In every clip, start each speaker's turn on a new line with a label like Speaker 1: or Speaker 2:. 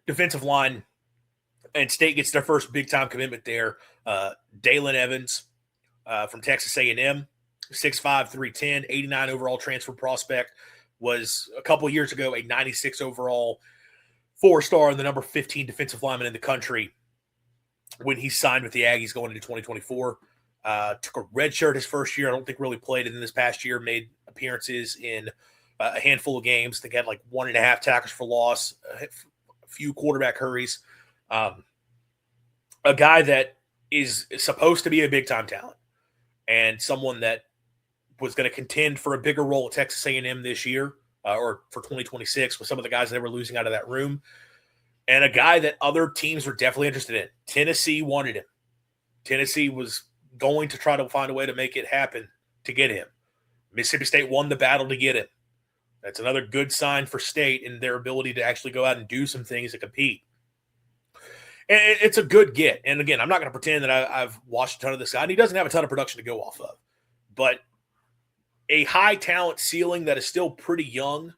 Speaker 1: defensive line, and State gets their first big-time commitment there. Deayln Evans from Texas A&M, 6'5", 310, 89 overall transfer prospect, was a couple of years ago a 96 overall 4-star and the number 15 defensive lineman in the country when he signed with the Aggies going into 2024. Took a red shirt his first year. I don't think really played, and then this past year made appearances in a handful of games. I think had like 1.5 tackles for loss, a few quarterback hurries. A guy that is supposed to be a big-time talent and someone that was going to contend for a bigger role at Texas A&M this year or for 2026 with some of the guys that were losing out of that room, and a guy that other teams were definitely interested in. Tennessee wanted him. Tennessee was going to try to find a way to make it happen to get him. Mississippi State won the battle to get him. That's another good sign for State in their ability to actually go out and do some things to compete. And it's a good get. And again, I'm not going to pretend that I've watched a ton of this guy. And he doesn't have a ton of production to go off of. But a high talent ceiling that is still pretty young,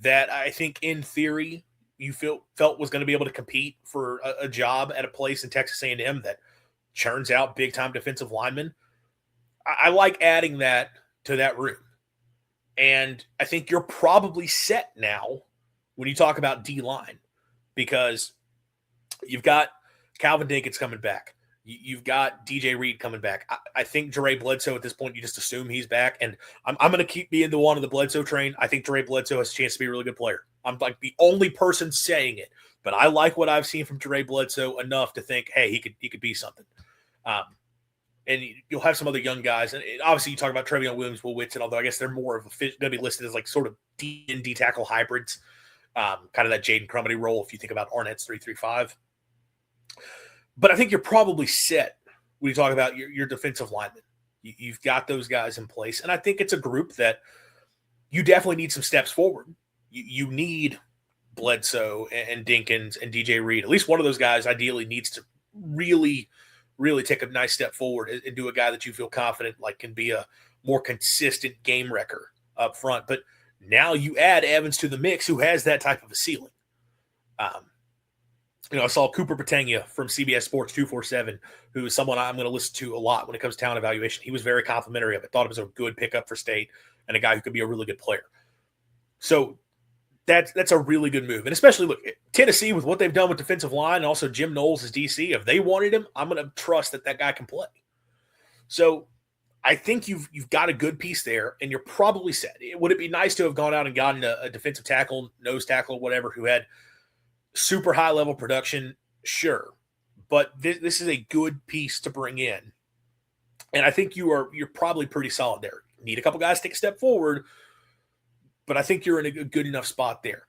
Speaker 1: that I think in theory you felt was going to be able to compete for a job at a place in Texas A&M that churns out big-time defensive linemen. I like adding that to that room. And I think you're probably set now when you talk about D-line, because you've got Calvin Dinkins coming back. You've got DJ Reed coming back. I think Jere Bledsoe at this point, you just assume he's back. And I'm going to keep being the one on the Bledsoe train. I think Jere Bledsoe has a chance to be a really good player. I'm like the only person saying it, but I like what I've seen from Jere Bledsoe enough to think, hey, he could be something. And you'll have some other young guys. And obviously you talk about Trevion Williams, Will Whitson, although I guess they're more of going to be listed as like sort of D and D tackle hybrids, kind of that Jaden Crumedy role if you think about Arnett's 3-3-5. But I think you're probably set when you talk about your defensive linemen. You've got those guys in place. And I think it's a group that you definitely need some steps forward. You need Bledsoe and Dinkins and DJ Reed. At least one of those guys ideally needs to really take a nice step forward and do a guy that you feel confident like can be a more consistent game wrecker up front. But now you add Evans to the mix, who has that type of a ceiling. I saw Cooper Patanga from CBS Sports 247, who is someone I'm going to listen to a lot when it comes to talent evaluation. He was very complimentary of it, thought it was a good pickup for State and a guy who could be a really good player. So that's a really good move. And especially, look, Tennessee, with what they've done with defensive line and also Jim Knowles as DC, if they wanted him, I'm going to trust that guy can play. So I think you've got a good piece there, and you're probably set. Would it be nice to have gone out and gotten a defensive tackle, nose tackle, whatever, who had super high-level production? Sure. But this is a good piece to bring in. And I think you're probably pretty solid there. Need a couple guys to take a step forward, but I think you're in a good enough spot there.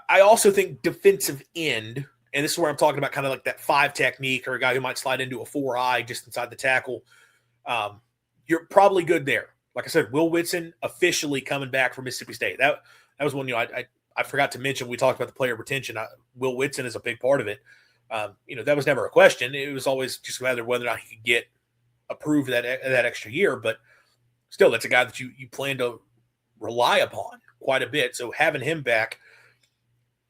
Speaker 1: I also think defensive end, and this is where I'm talking about kind of like that 5 technique, or a guy who might slide into a 4-eye just inside the tackle. You're probably good there. Like I said, Will Whitson officially coming back from Mississippi State. That was one, I forgot to mention, we talked about the player retention. Will Whitson is a big part of it. That was never a question. It was always just whether or not he could get approved that extra year. But still, that's a guy that you plan to rely upon quite a bit. So having him back,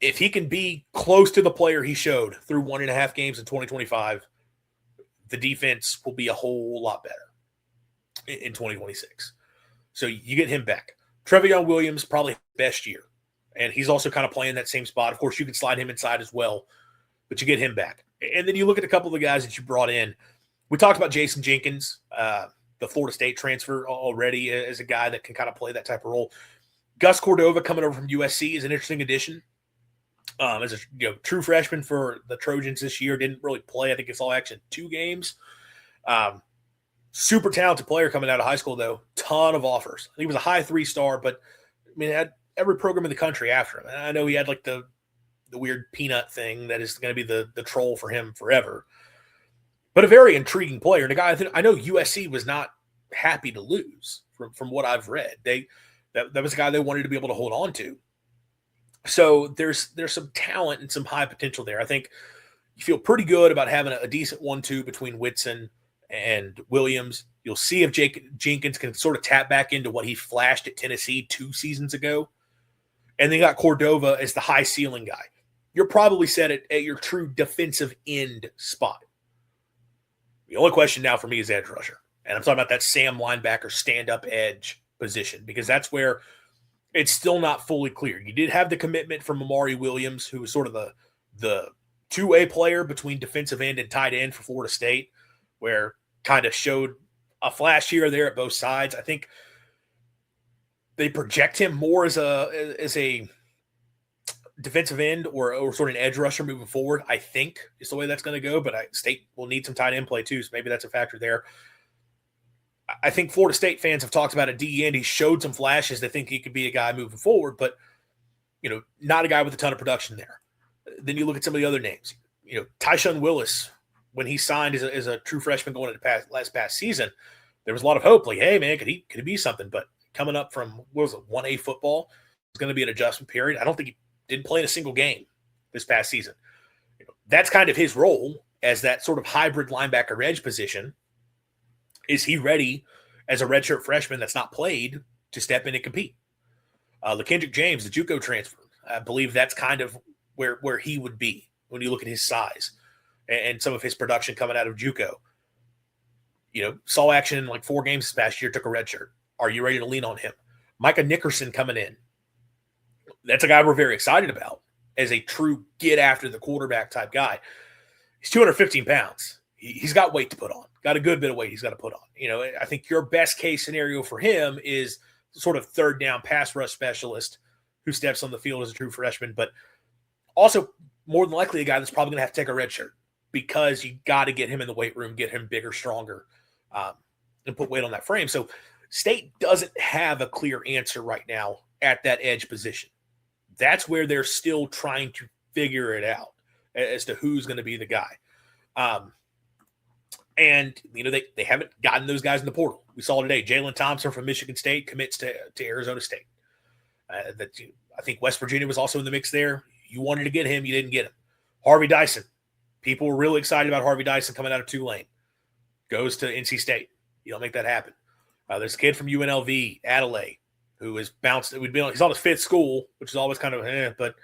Speaker 1: if he can be close to the player he showed through 1.5 games in 2025, the defense will be a whole lot better in 2026. So you get him back. Trevion Williams, probably best year. And he's also kind of playing that same spot. Of course, you can slide him inside as well, but you get him back. And then you look at a couple of the guys that you brought in. We talked about Jason Jenkins, the Florida State transfer, already as a guy that can kind of play that type of role. Gus Cordova coming over from USC is an interesting addition. As a true freshman for the Trojans this year, didn't really play. I think it's all action 2 games. Super talented player coming out of high school, though. Ton of offers. He was a high 3-star, but had every program in the country after him. And I know he had like the weird peanut thing that is going to be the troll for him forever. But a very intriguing player. And a guy I know USC was not happy to lose from what I've read. That was a guy they wanted to be able to hold on to. So there's some talent and some high potential there. I think you feel pretty good about having a decent 1-2 between Whitson and Williams. You'll see if Jenkins can sort of tap back into what he flashed at Tennessee 2 seasons ago. And they got Cordova as the high ceiling guy. you're probably set at your true defensive end spot. The only question now for me is edge rusher. And I'm talking about that Sam linebacker stand-up edge position, because that's where it's still not fully clear. You did have the commitment from Amari Williams, who was sort of the two-way player between defensive end and tight end for Florida State, where kind of showed a flash here or there at both sides. I think they project him more as a defensive end or sort of an edge rusher moving forward, I think is the way that's going to go. But State will need some tight end play too, so maybe that's a factor there. I think Florida State fans have talked about a D end. He showed some flashes. They think he could be a guy moving forward, but not a guy with a ton of production there. Then you look at some of the other names. Tyshawn Willis, when he signed as a true freshman going into last past season, there was a lot of hope. Like, hey man, could he be something? But coming up from 1A football, it's going to be an adjustment period. I don't think he didn't play in a single game this past season. That's kind of his role as that sort of hybrid linebacker edge position. Is he ready as a redshirt freshman that's not played to step in and compete? LaKendrick James, the JUCO transfer, I believe that's kind of where he would be when you look at his size and some of his production coming out of JUCO. Saw action in like 4 games this past year, took a redshirt. Are you ready to lean on him? Micah Nickerson coming in. That's a guy we're very excited about as a true get after the quarterback type guy. He's 215 pounds. He's got weight to put on. Got a good bit of weight he's got to put on. I think your best case scenario for him is sort of third down pass rush specialist who steps on the field as a true freshman, but also more than likely a guy that's probably going to have to take a red shirt because you got to get him in the weight room, get him bigger, stronger, and put weight on that frame. So State doesn't have a clear answer right now at that edge position. That's where they're still trying to figure it out as to who's going to be the guy. And, they haven't gotten those guys in the portal. We saw today, Jalen Thompson from Michigan State commits to Arizona State. I think West Virginia was also in the mix there. You wanted to get him. You didn't get him. Harvey Dyson. People were really excited about Harvey Dyson coming out of Tulane. Goes to NC State. You don't make that happen. There's a kid from UNLV, Adelaide, who has bounced. He's on his 5th school, which is always kind of but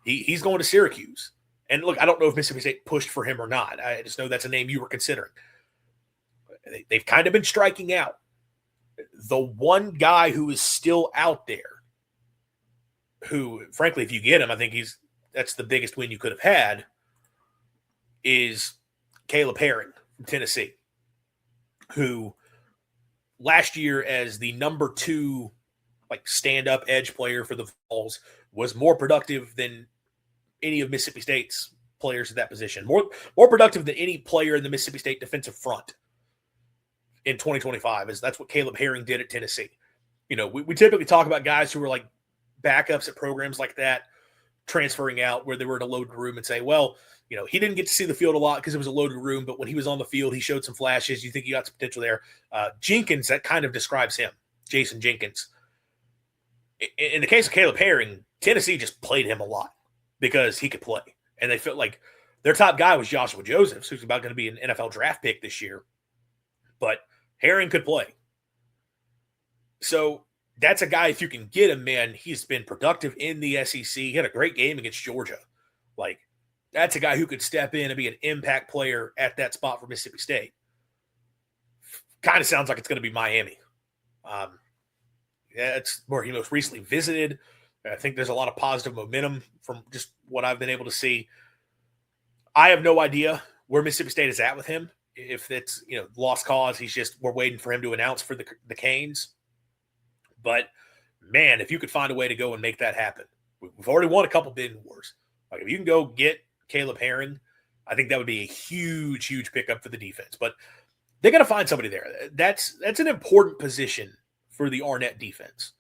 Speaker 1: he's going to Syracuse. And look, I don't know if Mississippi State pushed for him or not. I just know that's a name you were considering. They've kind of been striking out. The one guy who is still out there, who, frankly, if you get him, I think that's the biggest win you could have had, is Caleb Herring from Tennessee, who last year as the number 2 stand-up edge player for the Vols was more productive than any of Mississippi State's players at that position. More productive than any player in the Mississippi State defensive front in 2025. That's what Caleb Herring did at Tennessee. We typically talk about guys who were backups at programs like that, transferring out where they were in a loaded room and say, well, he didn't get to see the field a lot because it was a loaded room, but when he was on the field, he showed some flashes. You think he got some potential there. Jenkins, that kind of describes him, Jason Jenkins. In the case of Caleb Herring, Tennessee just played him a lot because he could play. And they felt like their top guy was Joshua Josephs, who's about going to be an NFL draft pick this year. But Herring could play. So that's a guy, if you can get him, man, he's been productive in the SEC. He had a great game against Georgia. That's a guy who could step in and be an impact player at that spot for Mississippi State. Kind of sounds like it's going to be Miami. It's where he most recently visited. I think there's a lot of positive momentum from just what I've been able to see. I have no idea where Mississippi State is at with him. If it's, lost cause, we're waiting for him to announce for the Canes. But, man, if you could find a way to go and make that happen. We've already won a couple bidding wars. If you can go get Caleb Herring, I think that would be a huge, huge pickup for the defense. But they're going to find somebody there. That's an important position for the Arnett defense.